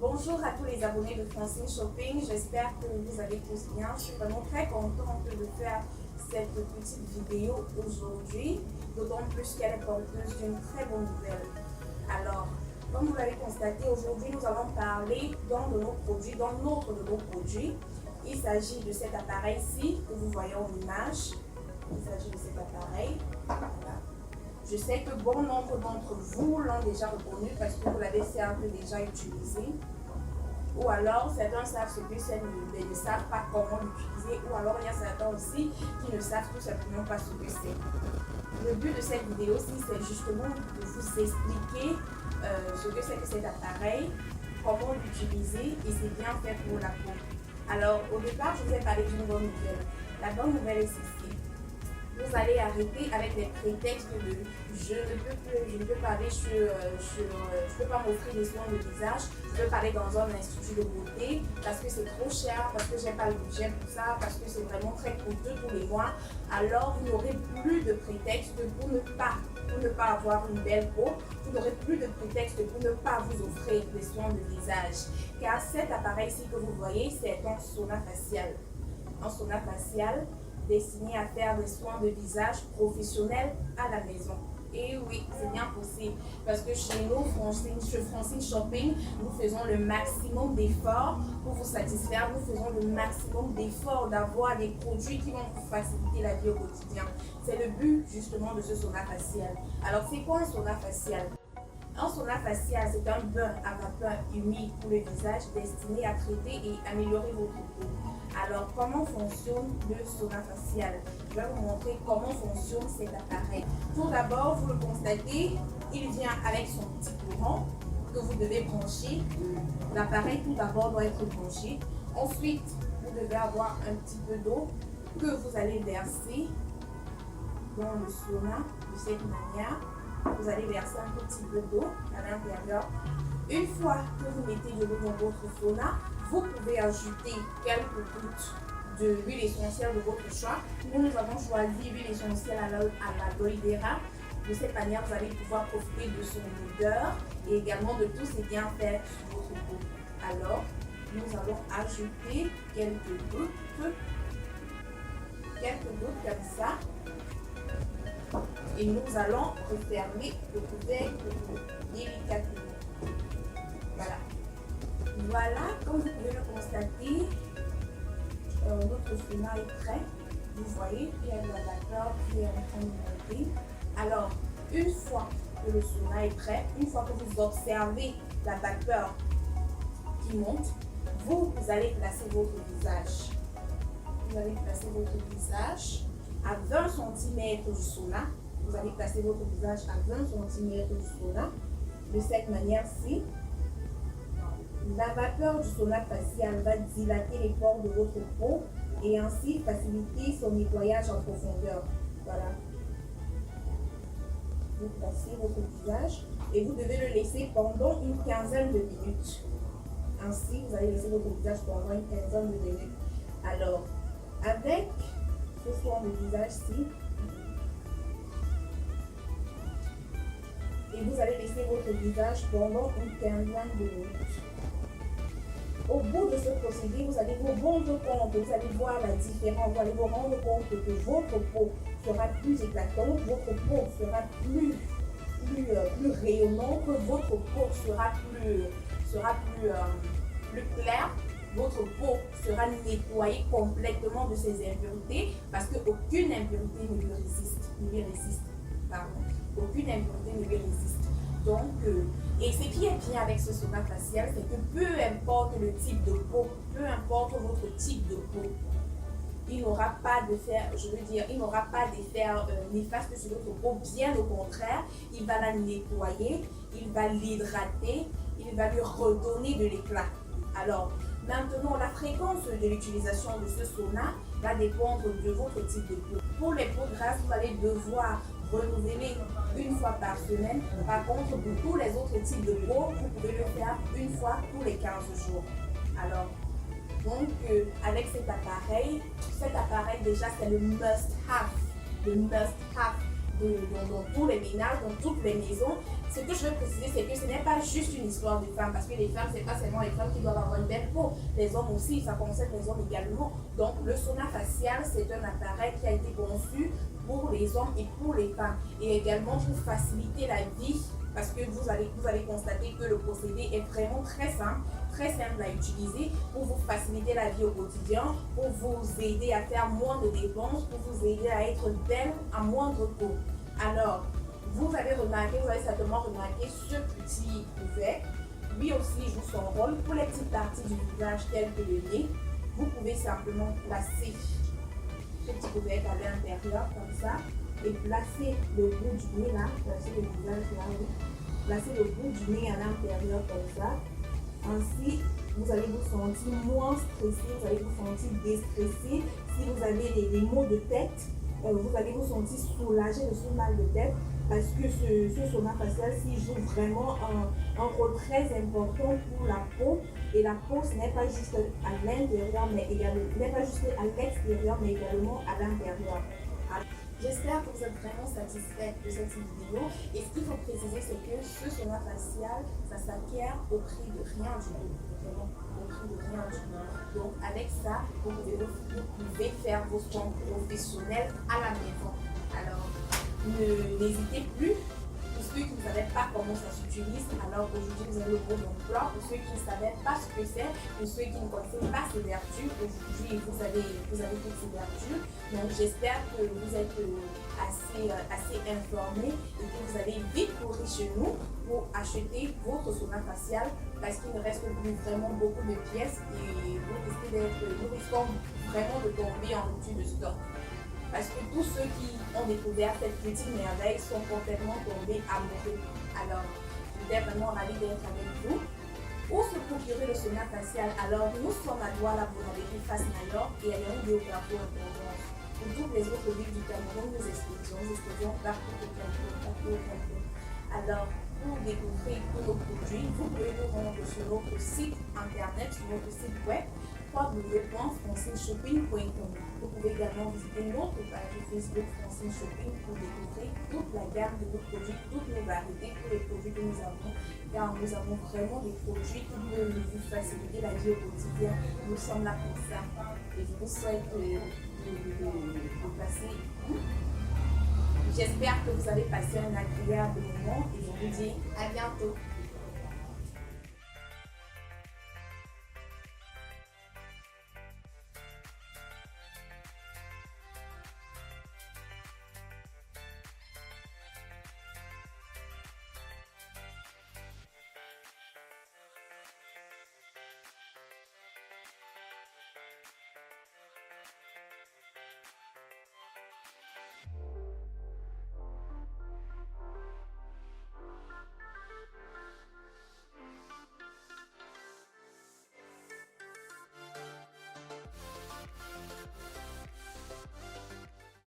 Bonjour à tous les abonnés de Francine Shopping, j'espère que vous allez tous bien. Je suis vraiment très contente de faire cette petite vidéo aujourd'hui, d'autant plus qu'elle est porteuse d'une très bonne nouvelle. Alors, comme vous l'avez constaté, aujourd'hui nous allons parler d'un de nos produits, d'un autre de nos produits. Il s'agit de cet appareil-ci que vous voyez en image. Il s'agit de cet appareil. Voilà. Je sais que bon nombre d'entre vous l'ont déjà reconnu parce que vous l'avez certes déjà utilisé. Ou alors certains savent ce que c'est, mais ne savent pas comment l'utiliser. Ou alors il y a certains aussi qui ne savent tout simplement pas ce que c'est. Le but de cette vidéo-ci, c'est justement de vous expliquer ce que c'est que cet appareil, comment l'utiliser et c'est bien fait pour la peau. Alors au départ, je vous ai parlé d'une bonne nouvelle. La bonne nouvelle est ceci. Vous allez arrêter avec les prétextes de je ne peux pas aller je peux pas m'offrir des soins de visage, je peux pas aller dans un institut de beauté parce que c'est trop cher, parce que j'ai pas le budget pour ça, parce que c'est vraiment très coûteux tous les mois. Alors vous n'aurez plus de prétexte pour ne pas avoir une belle peau, vous n'aurez plus de prétexte pour ne pas vous offrir des soins de visage. Car cet appareil-ci que vous voyez, c'est un sauna facial. Un sauna facial destiné à faire des soins de visage professionnels à la maison. Et oui, c'est bien possible parce que chez nous, chez Francine Shopping, nous faisons le maximum d'efforts pour vous satisfaire. Nous faisons le maximum d'efforts d'avoir des produits qui vont vous faciliter la vie au quotidien. C'est le but justement de ce sauna facial. Alors, c'est quoi un sauna facial? Un sauna facial, c'est un bain à vapeur humide pour le visage destiné à traiter et améliorer votre peau. Alors, comment fonctionne le sauna facial? Je vais vous montrer comment fonctionne cet appareil. Tout d'abord, vous le constatez, il vient avec son petit courant que vous devez brancher. L'appareil, tout d'abord, doit être branché. Ensuite, vous devez avoir un petit peu d'eau que vous allez verser dans le sauna de cette manière. Vous allez verser un petit peu d'eau à l'intérieur. Une fois que vous mettez de l'eau dans votre sauna, vous pouvez ajouter quelques gouttes de l'huile essentielle de votre choix. Nous avons choisi l'huile essentielle à l'aloe vera. De cette manière, vous allez pouvoir profiter de son odeur et également de tous ses bienfaits sur votre peau. Alors, nous allons ajouter quelques gouttes comme ça. Et nous allons refermer le couvercle délicatement. Voilà. Voilà, comme vous pouvez le constater, notre sauna est prêt. Vous voyez, il y a de la vapeur qui est en train de monter. Alors, une fois que le sauna est prêt, une fois que vous observez la vapeur qui monte, vous allez placer votre visage. Vous allez placer votre visage à 20 cm du sauna. Vous allez placer votre visage à 20 cm du sauna. De cette manière-ci, la vapeur du sauna facial va dilater les pores de votre peau et ainsi faciliter son nettoyage en profondeur. Voilà. Vous placez votre visage et vous devez le laisser pendant une quinzaine de minutes. Ainsi, vous allez laisser votre visage pendant une quinzaine de minutes. Alors, avec ce soin de visage-ci, et vous allez laisser votre visage pendant une quinzaine de minutes. Au bout de ce procédé, vous allez vous rendre compte, vous allez voir la différence, vous allez vous rendre compte que votre peau sera plus éclatante, votre peau sera plus rayonnante, votre peau sera plus claire, votre peau sera nettoyée complètement de ses impuretés parce qu'aucune impureté ne lui résiste. Aucune impureté ne lui résiste. Donc, et ce qui est bien avec ce sauna facial, c'est que peu importe le type de peau, peu importe votre type de peau, il n'aura pas d'effet, il n'aura pas d'effet néfaste sur votre peau. Bien au contraire, il va la nettoyer, il va l'hydrater, il va lui redonner de l'éclat. Alors, maintenant, la fréquence de l'utilisation de ce sauna va dépendre de votre type de peau. Pour les peaux grasses, vous allez devoir renouveler une fois par semaine. Par contre, pour tous les autres types de peau, vous pouvez le faire une fois tous les 15 jours. Alors, donc, avec cet appareil déjà, c'est le must-have. Le must-have. dans tous les ménages, dans toutes les maisons. Ce que je veux préciser, c'est que ce n'est pas juste une histoire de femmes, parce que les femmes, c'est pas seulement les femmes qui doivent avoir une belle peau, les hommes aussi, ça concerne les hommes également. Donc le sauna facial, c'est un appareil qui a été conçu pour les hommes et pour les femmes, et également pour faciliter la vie, parce que vous allez constater que le procédé est vraiment très simple à utiliser pour vous faciliter la vie au quotidien, pour vous aider à faire moins de dépenses, pour vous aider à être belle à moindre coût. Alors, vous avez certainement remarqué ce petit couvercle. Lui aussi joue son rôle pour les petites parties du visage telles que le nez. Vous pouvez simplement placer ce petit couvercle à l'intérieur comme ça et placer le bout du nez là, placer le visage là, oui. Placer le bout du nez à l'intérieur comme ça. Ainsi, vous allez vous sentir moins stressé, vous allez vous sentir déstressé. Si vous avez des maux de tête, vous allez vous sentir soulagé de ce mal de tête, parce que ce sauna facial joue vraiment un rôle très important pour la peau. Et la peau, ce n'est pas juste à l'intérieur, mais également, ce n'est pas juste à l'extérieur, mais également à l'intérieur. J'espère que vous êtes vraiment satisfait de cette vidéo. Et ce qu'il faut préciser, c'est que ce sauna facial, ça s'acquiert au prix de rien du tout. Vraiment, au prix de rien du tout. Donc, avec ça, vous pouvez faire vos soins professionnels à la maison. Alors, n'hésitez plus. Pour ceux qui ne savaient pas comment ça s'utilise, alors aujourd'hui vous avez le mot d'emploi. Pour ceux qui ne savaient pas ce que c'est, pour ceux qui ne connaissaient pas ses vertus, aujourd'hui vous avez toutes ces vertus. Donc j'espère que vous êtes assez informés et que vous allez vite courir chez nous pour acheter votre sauna facial, parce qu'il ne reste plus vraiment beaucoup de pièces et nous risquons vraiment de tomber en rupture de stock. Parce que tous ceux qui ont découvert cette petite merveille sont complètement tombés amoureux. Alors, j'étais vraiment ravie d'être avec vous. Pour se procurer le sauna facial, alors nous sommes à Douala, Bonavie, face Mayor, et à Yaoundé Géographie en Provence. Pour toutes les autres villes du Cameroun, nous expédions partout au Cameroun. Alors, pour découvrir tous nos produits, vous pouvez vous rendre sur notre site internet, sur notre site web www.francineshoping.com. Vous pouvez également visiter notre page Facebook Francine Shopping pour découvrir toute la gamme de nos produits, toutes nos variétés, tous les produits que nous avons, car nous avons vraiment des produits qui peuvent vous faciliter la vie au quotidien. Nous sommes là pour ça. Et je vous souhaite de passer. J'espère que vous allez passer un agréable moment et je vous dis à bientôt.